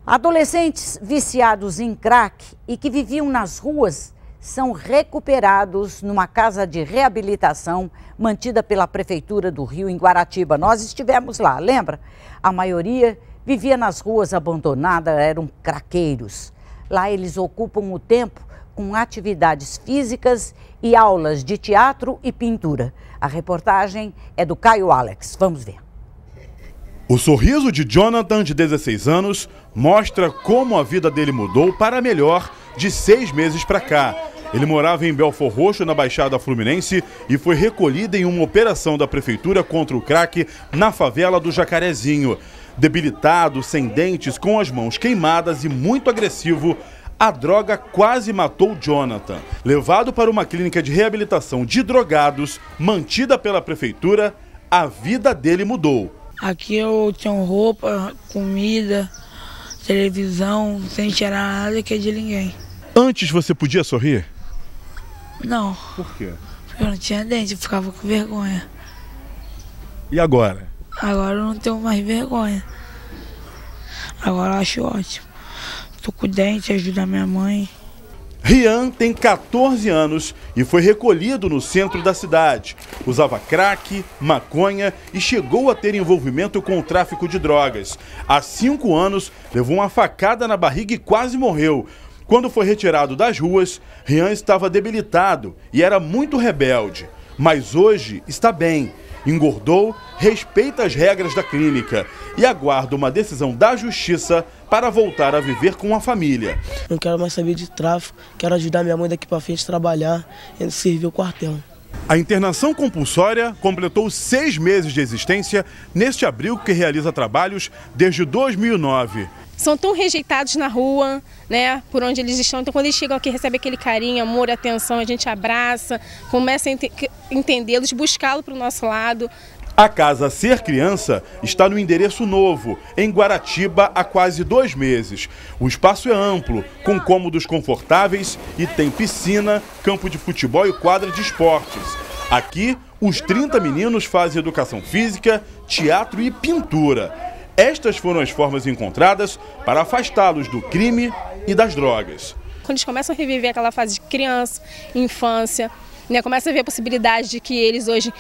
Adolescentes viciados em crack e que viviam nas ruas são recuperados numa casa de reabilitação mantida pela Prefeitura do Rio, em Guaratiba. Nós estivemos lá, lembra? A maioria vivia nas ruas abandonadas, eram craqueiros. Lá eles ocupam o tempo com atividades físicas e aulas de teatro e pintura. A reportagem é do Caio Alex. Vamos ver. O sorriso de Jonathan, de 16 anos, mostra como a vida dele mudou para melhor de 6 meses para cá. Ele morava em Belfor Roxo, na Baixada Fluminense, e foi recolhido em uma operação da Prefeitura contra o crack na favela do Jacarezinho. Debilitado, sem dentes, com as mãos queimadas e muito agressivo, a droga quase matou Jonathan. Levado para uma clínica de reabilitação de drogados, mantida pela Prefeitura, a vida dele mudou. Aqui eu tenho roupa, comida, televisão, sem tirar nada que é de ninguém. Antes você podia sorrir? Não. Por quê? Porque eu não tinha dente, eu ficava com vergonha. E agora? Agora eu não tenho mais vergonha. Agora eu acho ótimo. Tô com dente, ajudo a minha mãe. Rian tem 14 anos e foi recolhido no centro da cidade. Usava crack, maconha e chegou a ter envolvimento com o tráfico de drogas. Há 5 anos, levou uma facada na barriga e quase morreu. Quando foi retirado das ruas, Rian estava debilitado e era muito rebelde. Mas hoje está bem. Engordou, respeita as regras da clínica e aguarda uma decisão da justiça para voltar a viver com a família. Não quero mais saber de tráfico, quero ajudar minha mãe daqui para frente a trabalhar e servir o quartel. A internação compulsória completou 6 meses de existência neste abrigo que realiza trabalhos desde 2009. São tão rejeitados na rua, né, por onde eles estão. Então, quando eles chegam aqui, recebem aquele carinho, amor, atenção, a gente abraça, começa a entendê-los, buscá-los para o nosso lado. A Casa Ser Criança está no endereço novo, em Guaratiba, há quase 2 meses. O espaço é amplo, com cômodos confortáveis e tem piscina, campo de futebol e quadra de esportes. Aqui, os 30 meninos fazem educação física, teatro e pintura. Estas foram as formas encontradas para afastá-los do crime e das drogas. Quando eles começam a reviver aquela fase de criança, infância, né, começa a ver a possibilidade de que eles hoje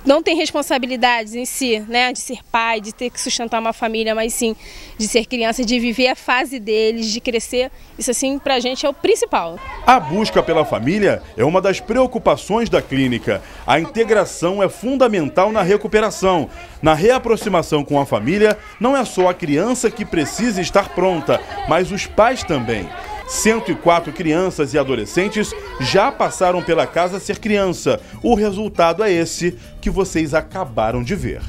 não têm responsabilidades em si, né, de ser pai, de ter que sustentar uma família, mas sim de ser criança, de viver a fase deles, de crescer. Isso assim pra gente é o principal. A busca pela família é uma das preocupações da clínica. A integração é fundamental na recuperação. Na reaproximação com a família, não é só a criança que precisa estar pronta, mas os pais também. 104 crianças e adolescentes já passaram pela Casa Ser Criança. O resultado é esse que vocês acabaram de ver.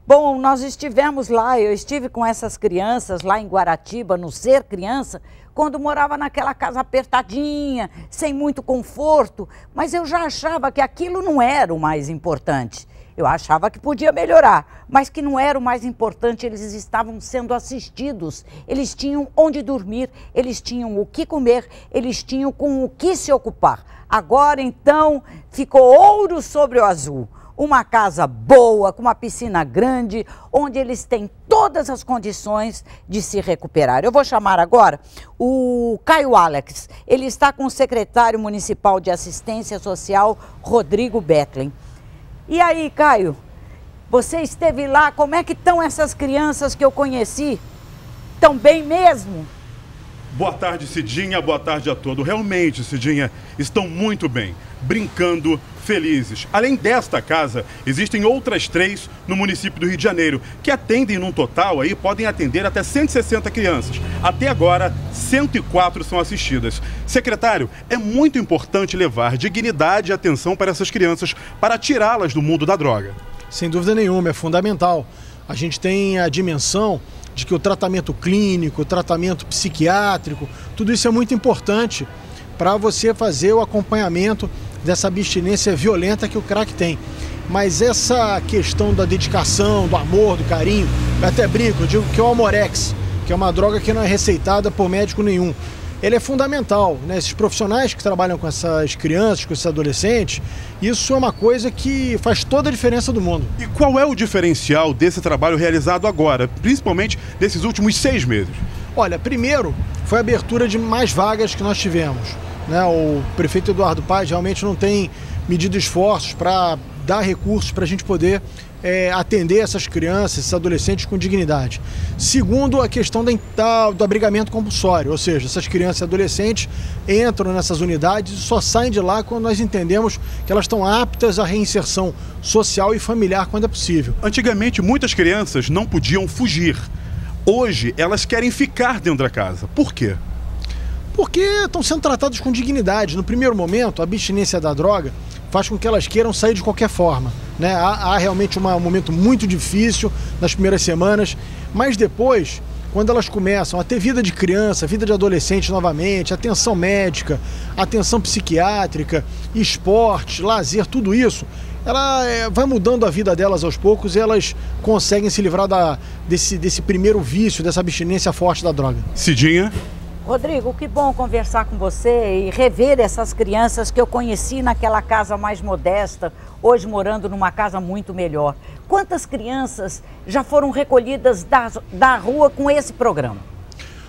Bom, nós estivemos lá, eu estive com essas crianças lá em Guaratiba, no Ser Criança, quando morava naquela casa apertadinha, sem muito conforto, mas eu já achava que aquilo não era o mais importante. Eu achava que podia melhorar, mas que não era o mais importante, eles estavam sendo assistidos, eles tinham onde dormir, eles tinham o que comer, eles tinham com o que se ocupar. Agora, então, ficou ouro sobre o azul. Uma casa boa, com uma piscina grande, onde eles têm todas as condições de se recuperar. Eu vou chamar agora o Caio Alex. Ele está com o secretário municipal de assistência social, Rodrigo Betlen. E aí, Caio, você esteve lá, como é que estão essas crianças que eu conheci? Estão bem mesmo? Boa tarde, Cidinha, boa tarde a todos. Realmente, Cidinha, estão muito bem, brincando, felizes. Além desta casa, existem outras 3 no município do Rio de Janeiro, que atendem num total aí, podem atender até 160 crianças. Até agora, 104 são assistidas. Secretário, é muito importante levar dignidade e atenção para essas crianças, para tirá-las do mundo da droga. Sem dúvida nenhuma, é fundamental. A gente tem a dimensão de que o tratamento clínico, o tratamento psiquiátrico, tudo isso é muito importante para você fazer o acompanhamento dessa abstinência violenta que o crack tem. Mas essa questão da dedicação, do amor, do carinho, eu até brinco, eu digo que é o Amorex, que é uma droga que não é receitada por médico nenhum. ele é fundamental, né? Esses profissionais que trabalham com essas crianças, com esses adolescentes, isso é uma coisa que faz toda a diferença do mundo. E qual é o diferencial desse trabalho realizado agora, principalmente nesses últimos 6 meses? Olha, primeiro foi a abertura de mais vagas que nós tivemos, né? O prefeito Eduardo Paes realmente não tem medido esforços para dar recursos para a gente poder atender essas crianças, esses adolescentes com dignidade. Segundo, a questão do abrigamento compulsório, ou seja, essas crianças e adolescentes entram nessas unidades e só saem de lá quando nós entendemos que elas estão aptas à reinserção social e familiar quando é possível. Antigamente, muitas crianças não podiam fugir. Hoje, elas querem ficar dentro da casa. Por quê? Porque estão sendo tratadas com dignidade. No primeiro momento, a abstinência da droga faz com que elas queiram sair de qualquer forma, né? Há realmente um momento muito difícil nas primeiras semanas, mas depois, quando elas começam a ter vida de criança, vida de adolescente novamente, atenção médica, atenção psiquiátrica, esporte, lazer, tudo isso, ela vai mudando a vida delas aos poucos e elas conseguem se livrar desse primeiro vício, dessa abstinência forte da droga. Cidinha? Rodrigo, que bom conversar com você e rever essas crianças que eu conheci naquela casa mais modesta, hoje morando numa casa muito melhor. Quantas crianças já foram recolhidas da rua com esse programa?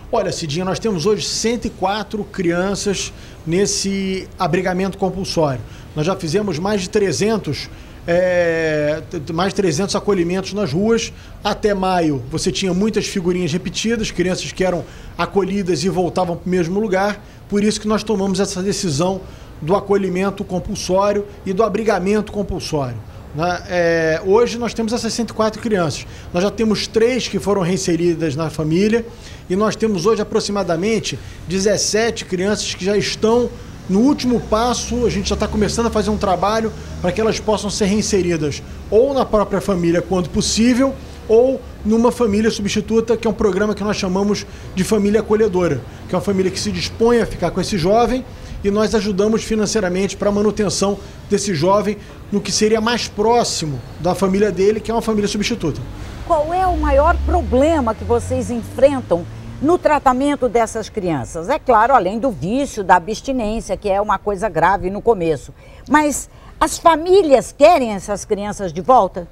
Olha, Cidinha, nós temos hoje 104 crianças nesse abrigamento compulsório. Nós já fizemos mais de 300 acolhimentos nas ruas. Até maio você tinha muitas figurinhas repetidas, crianças que eram acolhidas e voltavam para o mesmo lugar. Por isso que nós tomamos essa decisão do acolhimento compulsório e do abrigamento compulsório, né? Hoje nós temos essas 104 crianças. Nós já temos 3 que foram reinseridas na família e nós temos hoje aproximadamente 17 crianças que já estão no último passo. A gente já está começando a fazer um trabalho para que elas possam ser reinseridas ou na própria família quando possível, ou numa família substituta, que é um programa que nós chamamos de família acolhedora, que é uma família que se dispõe a ficar com esse jovem e nós ajudamos financeiramente para a manutenção desse jovem no que seria mais próximo da família dele, que é uma família substituta. Qual é o maior problema que vocês enfrentam no tratamento dessas crianças? É claro, além do vício, da abstinência, que é uma coisa grave no começo. Mas as famílias querem essas crianças de volta?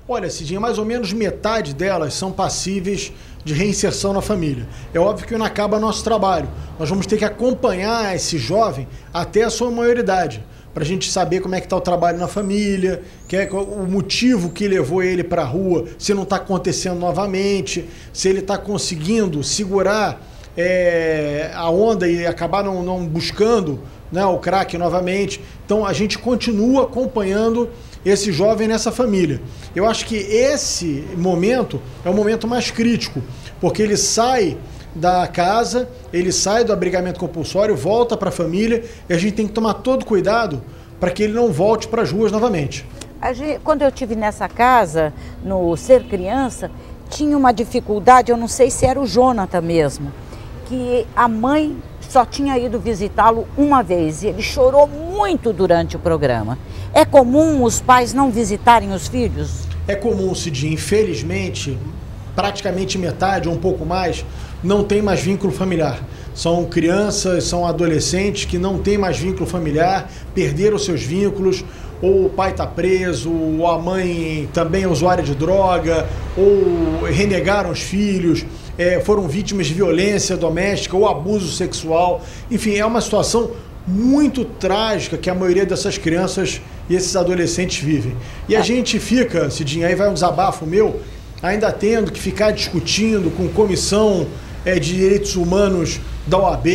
Olha, Cidinha, mais ou menos metade delas são passíveis de reinserção na família. É óbvio que não acaba nosso trabalho. Nós vamos ter que acompanhar esse jovem até a sua maioridade, para a gente saber como é que está o trabalho na família, que é o motivo que levou ele para a rua, se não está acontecendo novamente, se ele está conseguindo segurar a onda e acabar não buscando, né, o crack novamente. Então a gente continua acompanhando esse jovem nessa família. Eu acho que esse momento é o momento mais crítico, porque ele sai da casa, ele sai do abrigamento compulsório, volta para a família e a gente tem que tomar todo cuidado para que ele não volte para as ruas novamente. Quando eu estive nessa casa, no Ser Criança, tinha uma dificuldade, eu não sei se era o Jonathan mesmo, que a mãe só tinha ido visitá-lo uma vez e ele chorou muito durante o programa. É comum os pais não visitarem os filhos? É comum, Cidinha. Infelizmente, praticamente metade ou um pouco mais não tem mais vínculo familiar. São crianças, são adolescentes que não têm mais vínculo familiar, perderam seus vínculos, ou o pai está preso, ou a mãe também é usuária de droga, ou renegaram os filhos, foram vítimas de violência doméstica ou abuso sexual. Enfim, é uma situação muito trágica que a maioria dessas crianças e esses adolescentes vivem. E a gente fica, Cidinha, aí vai um desabafo meu, ainda tendo que ficar discutindo com comissão de direitos humanos da OAB,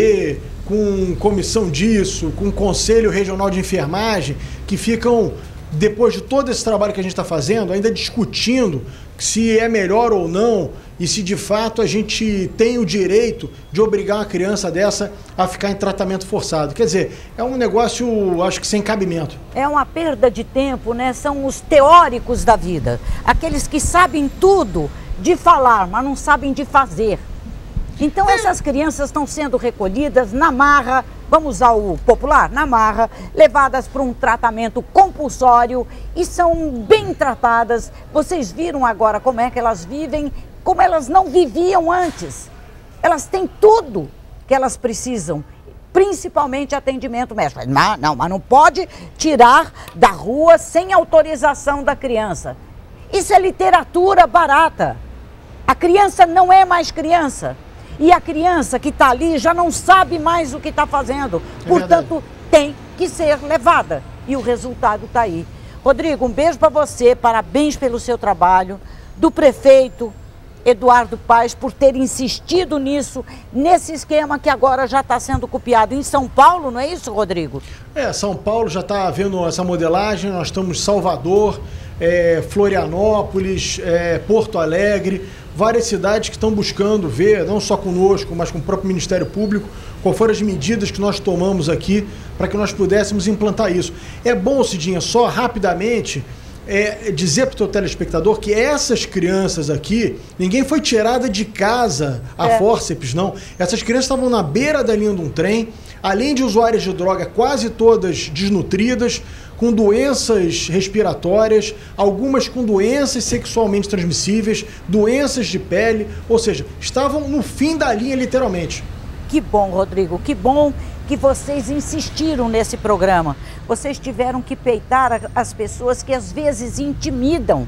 com comissão disso, com Conselho Regional de Enfermagem, que ficam, depois de todo esse trabalho que a gente está fazendo, ainda discutindo se é melhor ou não e se de fato a gente tem o direito de obrigar uma criança dessa a ficar em tratamento forçado. Quer dizer, é um negócio, acho que sem cabimento. É uma perda de tempo, né? São os teóricos da vida, aqueles que sabem tudo de falar, mas não sabem de fazer. Então essas crianças estão sendo recolhidas na marra, vamos usar o popular, na marra, levadas para um tratamento compulsório e são bem tratadas. Vocês viram agora como é que elas vivem, como elas não viviam antes. Elas têm tudo que elas precisam, principalmente atendimento médico. Mas não pode tirar da rua sem autorização da criança. Isso é literatura barata. A criança não é mais criança. E a criança que está ali já não sabe mais o que está fazendo. Portanto, tem que ser levada. E o resultado está aí. Rodrigo, um beijo para você, parabéns pelo seu trabalho, do prefeito Eduardo Paes por ter insistido nisso, nesse esquema que agora já está sendo copiado em São Paulo, não é isso, Rodrigo? São Paulo já está vendo essa modelagem, nós estamos em Salvador, Florianópolis, Porto Alegre, várias cidades que estão buscando ver, não só conosco, mas com o próprio Ministério Público, qual foram as medidas que nós tomamos aqui para que nós pudéssemos implantar isso. É bom, Cidinha, só rapidamente dizer para o teu telespectador que essas crianças aqui, ninguém foi tirada de casa a fórceps, não. Essas crianças estavam na beira da linha de um trem, além de usuárias de droga quase todas desnutridas, com doenças respiratórias, algumas com doenças sexualmente transmissíveis, doenças de pele, ou seja, estavam no fim da linha literalmente. Que bom, Rodrigo, que bom que vocês insistiram nesse programa. Vocês tiveram que peitar as pessoas que às vezes intimidam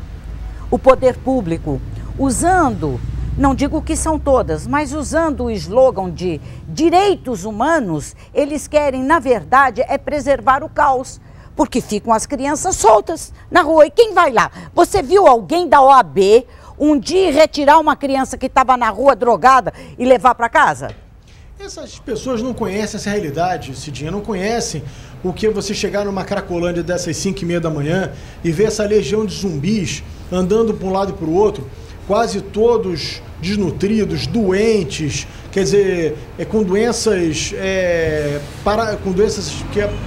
o poder público, usando, não digo que são todas, mas usando o slogan de direitos humanos, eles querem, na verdade, preservar o caos. Porque ficam as crianças soltas na rua. E quem vai lá? Você viu alguém da OAB um dia retirar uma criança que estava na rua drogada e levar para casa? Essas pessoas não conhecem essa realidade, Cidinha, não conhecem o que é você chegar numa Cracolândia dessas 5h30 da manhã e ver essa legião de zumbis andando para um lado e para o outro, quase todos desnutridos, doentes, quer dizer, com doenças, com doenças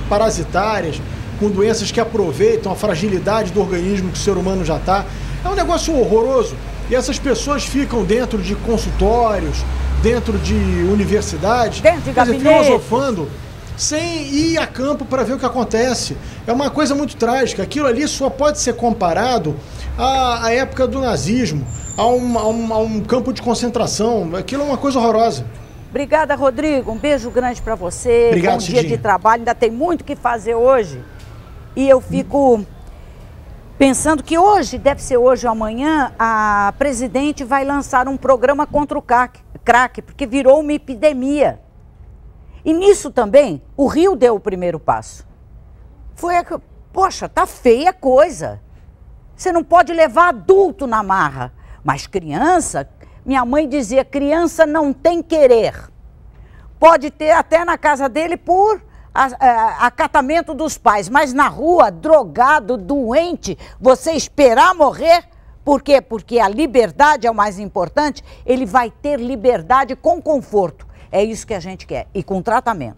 parasitárias, com doenças que aproveitam a fragilidade do organismo que o ser humano já está. É um negócio horroroso. E essas pessoas ficam dentro de consultórios, dentro de universidades, dentro de gabinete, filosofando, sem ir a campo para ver o que acontece. É uma coisa muito trágica. Aquilo ali só pode ser comparado à época do nazismo, a um campo de concentração. Aquilo é uma coisa horrorosa. Obrigada, Rodrigo. Um beijo grande para você. Obrigado, bom dia de trabalho. Ainda tem muito o que fazer hoje. E eu fico pensando que hoje, deve ser hoje ou amanhã, a presidente vai lançar um programa contra o crack, porque virou uma epidemia. E nisso também, o Rio deu o primeiro passo. Poxa, tá feia a coisa. Você não pode levar adulto na marra, mas criança, minha mãe dizia, criança não tem querer. Pode ter até na casa dele por acatamento dos pais, mas na rua, drogado, doente, você esperar morrer, por quê? Porque a liberdade é o mais importante, ele vai ter liberdade com conforto, é isso que a gente quer, e com tratamento.